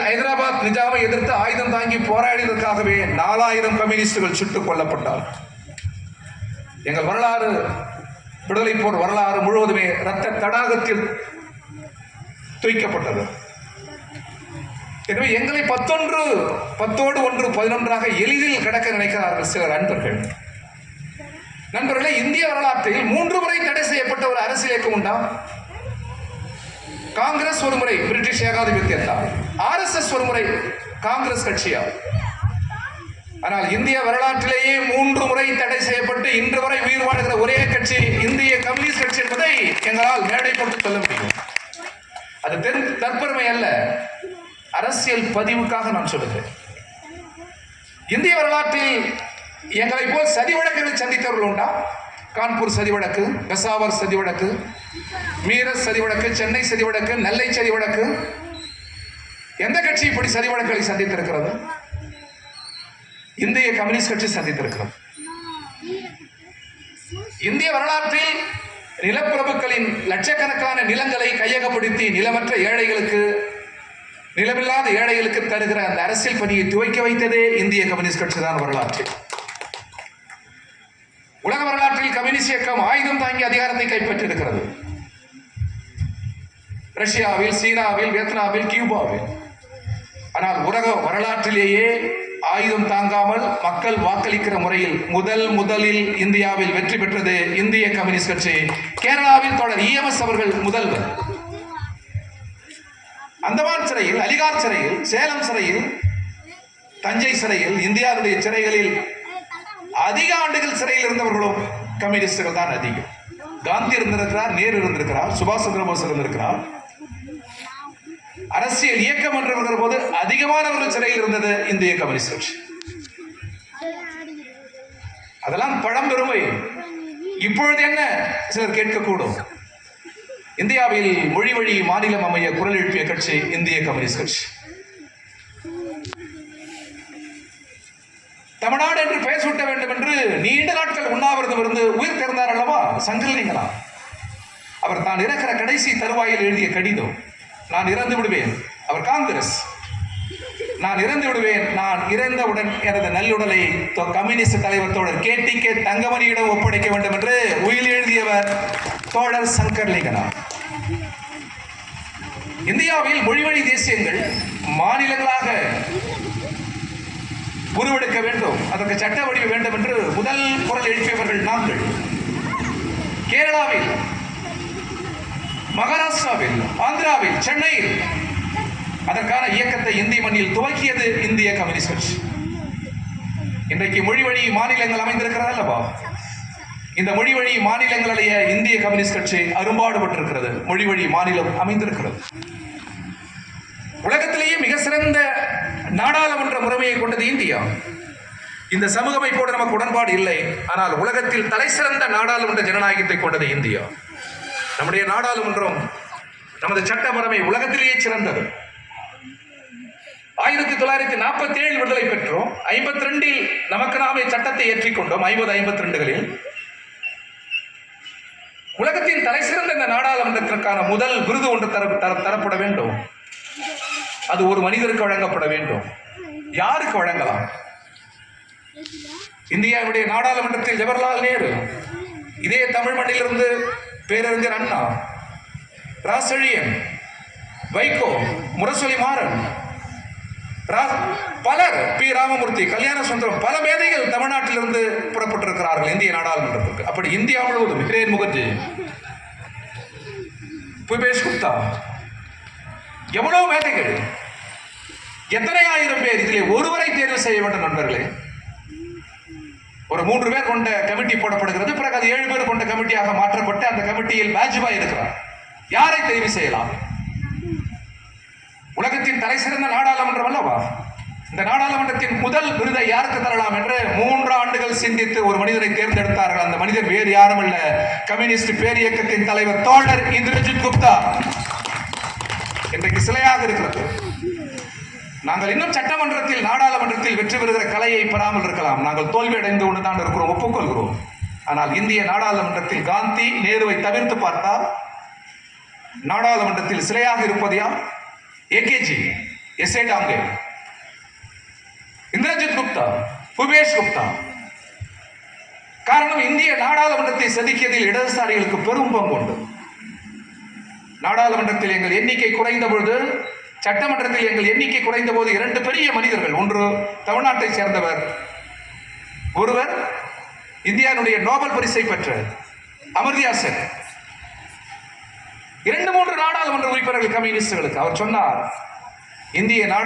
ஹைதராபாத் நிஜாமை எதிர்த்து ஆயுதம் தாங்கி போராடியதற்காகவே 4000 கம்யூனிஸ்டுகள் சுட்டுக் கொல்லப்பட்டார். எங்கள் வரலாறு, விடுதலை போர் வரலாறு முழுவதுமே இரத்த தடாகத்தில் தூய்க்கப்பட்டது. எனவே எங்களை 10ஓடு 1 11ஆக எளிதில் கடக்க நினைக்கிறார்கள் சிலர் நண்பர்களே. இந்திய வரலாற்றில் 3 முறை தடை செய்யப்பட்ட ஒரு அரசியல் இயக்கம் உண்டா? காங்கிரஸ் ஒரு முறை பிரிட்டிஷ் ஏகாதிபத்தியத்தால், RSS ஒரு முறை காங்கிரஸ் கட்சியா. ஆனால் இந்திய வரலாற்றிலேயே 3 முறை தடை செய்யப்பட்டு இன்று வரை உயிர் வாழ்கிற ஒரே கட்சி இந்திய கம்யூனிஸ்ட் கட்சி என்பதை எங்களால் மேடை போட்டு சொல்ல முடியும். அது தற்பெருமை அல்ல, அரசியல் பதிவுக்காக நான் சொல்லுகிறேன். இந்திய வரலாற்றில் எங்களை போல் சதி வழக்குகளை சந்தித்தவர்கள் உண்டா? கான்பூர் சதி வழக்கு, பெசாவர் சதி வழக்கு, மீரட் சதி வழக்கு, சென்னை சதி வழக்கு, நெல்லை சதி வழக்கு. எந்த கட்சி இப்படி சதி வழக்குகளை சந்தித்திருக்கிறது? இந்திய கம்யூனிஸ்ட் கட்சி சந்தித்திருக்கிறது. இந்திய வரலாற்றில் நிலப்பிரபுக்களின் லட்சக்கணக்கான நிலங்களை கையகப்படுத்தி நிலமற்ற ஏழைகளுக்கு, நிலமில்லாத ஏழைகளுக்கு தருகிற அந்த அரசியல் பணியை துவக்கி வைத்ததே இந்திய கம்யூனிஸ்ட் கட்சி தான் வரலாற்றில். உலக வரலாற்றில் கம்யூனிஸ்ட் இயக்கம் ஆயுதம் தாங்கி அதிகாரத்தை கைப்பற்றியிருக்கிறது. ரஷ்யாவில், சீனாவில், வியட்நாமில், கியூபாவில். ஆனால் உலக வரலாற்றிலேயே ஆயுதம் தாங்காமல் மக்கள் வாக்களிக்கிற முறையில் முதலில் இந்தியாவில் வெற்றி பெற்றது இந்திய கம்யூனிஸ்ட் கட்சி. கேரளாவில் தொடர் EMS அவர்கள் முதல்வர். அந்தமான் சிறையில், அலிகார் சிறையில், சேலம் சிறையில், தஞ்சை சிறையில், இந்தியாவுடைய சிறைகளில் அதிக ஆண்டுகள் சிறையில் இருந்தவர்களும் கம்யூனிஸ்டுகள் தான் அதிகம். காந்தி இருந்திருக்கிறார், நேரு இருந்திருக்கிறார், சுபாஷ் சந்திர போஸ் இருந்திருக்கிறார். அரசியல் இயக்கம் என்று வருகிற போது அதிகமானவர்கள் சிறையில் இருந்தது இந்திய கம்யூனிஸ்ட் கட்சி. அதெல்லாம் பழம்பெருமை. இப்பொழுது என்ன சிலர் கேட்கக்கூடும், இந்தியாவில் மொழி வழி மாநிலம் அமைய குரல் எழுப்பிய கட்சி இந்திய கம்யூனிஸ்ட் கட்சி. தமிழ்நாடு என்று பெயர் சூட்ட வேண்டும் என்று நீண்ட நாட்கள் உண்ணாவிரதம் இருந்து உயிர் தெரிந்தார் அல்லவா சங்கரலிங்கனா. அவர் தான் இறக்கிற கடைசி தருவாயில் எழுதிய கடிதம், நான் இறந்து விடுவேன். அவர் காங்கிரஸ். நான் இறந்து விடுவேன், நான் இறந்தவுடன் எனது நல்லுடலை கம்யூனிஸ்ட் தலைவர் தோழர் KTK தங்கமணியிடம் ஒப்படைக்க வேண்டும் என்று உயில் எழுதியவர் தோழர் சங்கரலிங்கனா. இந்தியாவில் மொழிவழி தேசியங்கள் மாநிலங்களாக உருவெடுக்க வேண்டும், அதற்கு சட்ட வடிவு வேண்டும் என்று முதல் குரல் எழுப்பியவர்கள் நாங்கள். கேரளாவில், மகாராஷ்டிராவில், ஆந்திராவில், சென்னையில் அதற்கான இயக்கத்தை இந்திய மண்ணில் துவக்கியது இந்திய கம்யூனிஸ்ட் கட்சி. இன்றைக்கு மொழிவழி மாநிலங்கள் அமைந்திருக்கிறது அல்லவா? இந்த மொழிவழி மாநிலங்களுடைய இந்திய கம்யூனிஸ்ட் கட்சி அரும்பாடுபட்டிருக்கிறது. மொழிவழி மாநிலம் அமைந்திருக்கிறது. உலகத்திலேயே மிக சிறந்த நாடாளுமன்ற முறைமையை கொண்டது இந்தியா. இந்த சமூக அமைப்போடு நமக்கு உடன்பாடு இல்லை, ஆனால் உலகத்தில் தலை சிறந்த நாடாளுமன்ற ஜனநாயகத்தை கொண்டது இந்தியா. நம்முடைய நாடாளுமன்றம், நமது சட்ட முறைமை உலகத்திலேயே சிறந்தது. 1947 விடுதலை பெற்றோம். 52 நமக்கு நாமே சட்டத்தை ஏற்றிக்கொண்டோம். 52களில் உலகத்தின் தலை சிறந்த இந்த நாடாளுமன்றத்திற்கான முதல் விருது ஒன்று தரப்பட வேண்டும். அது ஒரு மனிதருக்கு வழங்கப்பட வேண்டும். யாருக்கு வழங்கலாம்? இந்தியாவுடைய நாடாளுமன்றத்தில் ஜவஹர்லால் நேரு, இதே தமிழ் மண்ணிலிருந்து பேரறிஞர் அண்ணா, ராசழியன், வைகோ, முரசொலி மாறன், பலர், P. ராமமூர்த்தி, கல்யாண சுந்தரம், பல மேதைகள் தமிழ்நாட்டிலிருந்து புறப்பட்டிருக்கிறார்கள் இந்திய நாடாளுமன்றத்திற்கு. அப்படி இந்தியா முழுவதும் ஹிரேன் முகர்ஜி, பூபேஷ் குப்தா, எவ்வளவு மேதைகள், எத்தனை ஆயிரம் பேர். இதில் ஒருவரை தேர்வு செய்ய வேண்டும் நண்பர்களே. ஒரு 3 பேர் கொண்ட கமிட்டி போடப்படுகிறது. பிறகு அது 7 பேர் கொண்ட கமிட்டியாக மாற்றப்பட்டு அந்த கமிட்டியில் வாஜ்பாய் இருக்கிறார். யாரை தெரிவு செய்யலாம்? உலகத்தின் தலை சிறந்த நாடாளுமன்றம் அல்லவா? இந்த நாடாளுமன்றத்தின் முதல் விருதை யாருக்கு தரலாம் என்று 3 ஆண்டுகள் சிந்தித்து ஒரு மனிதரை தேர்ந்தெடுத்தார்கள். அந்த மனிதர் வேறு யாரும் அல்ல, கம்யூனிஸ்ட் பேரியக்கத்தின் தலைவர் தோழர் இந்திரஜித் குப்தா. இன்றைக்கு சிலையாக இருக்கிறது. நாங்கள் இன்னும் சட்டமன்றத்தில், நாடாளுமன்றத்தில் வெற்றி பெறுகிற கலையை பெறாமல் இருக்கலாம். நாங்கள் தோல்வி அடைந்து கொண்டுதான் இருக்கிறோம், ஒப்புக்கொள்கிறோம். ஆனால் இந்திய நாடாளுமன்றத்தில் காந்தி, நேருவை தவிர்த்து பார்த்தால் நாடாளுமன்றத்தில் சிலையாக இருப்பது யார்? AKG. எஸ்ஏ டாங்கே, இந்திரஜித் குப்தா, புபேஷ் குப்தா. காரணம், இந்திய நாடாளுமன்றத்தை செதுக்கியதில் இடதுசாரிகளுக்கு பெரும் பங்கு உண்டு. நாடாளுமன்றத்தில் எங்கள் எண்ணிக்கை குறைந்த பொழுது, சட்டமன்றத்தில் எங்கள் எண்ணிக்கை குறைந்த போது 2 பெரிய மனிதர்கள், ஒன்று தமிழ்நாட்டை சேர்ந்தவர், ஒருவர் இந்தியாவுடைய நோபல் பரிசை பெற்ற அமர்தியா சென். 2-3 நாடாளுமன்ற உறுப்பினர்கள் கம்யூனிஸ்டுகளுக்கு. அவர் சொன்னார், இந்திய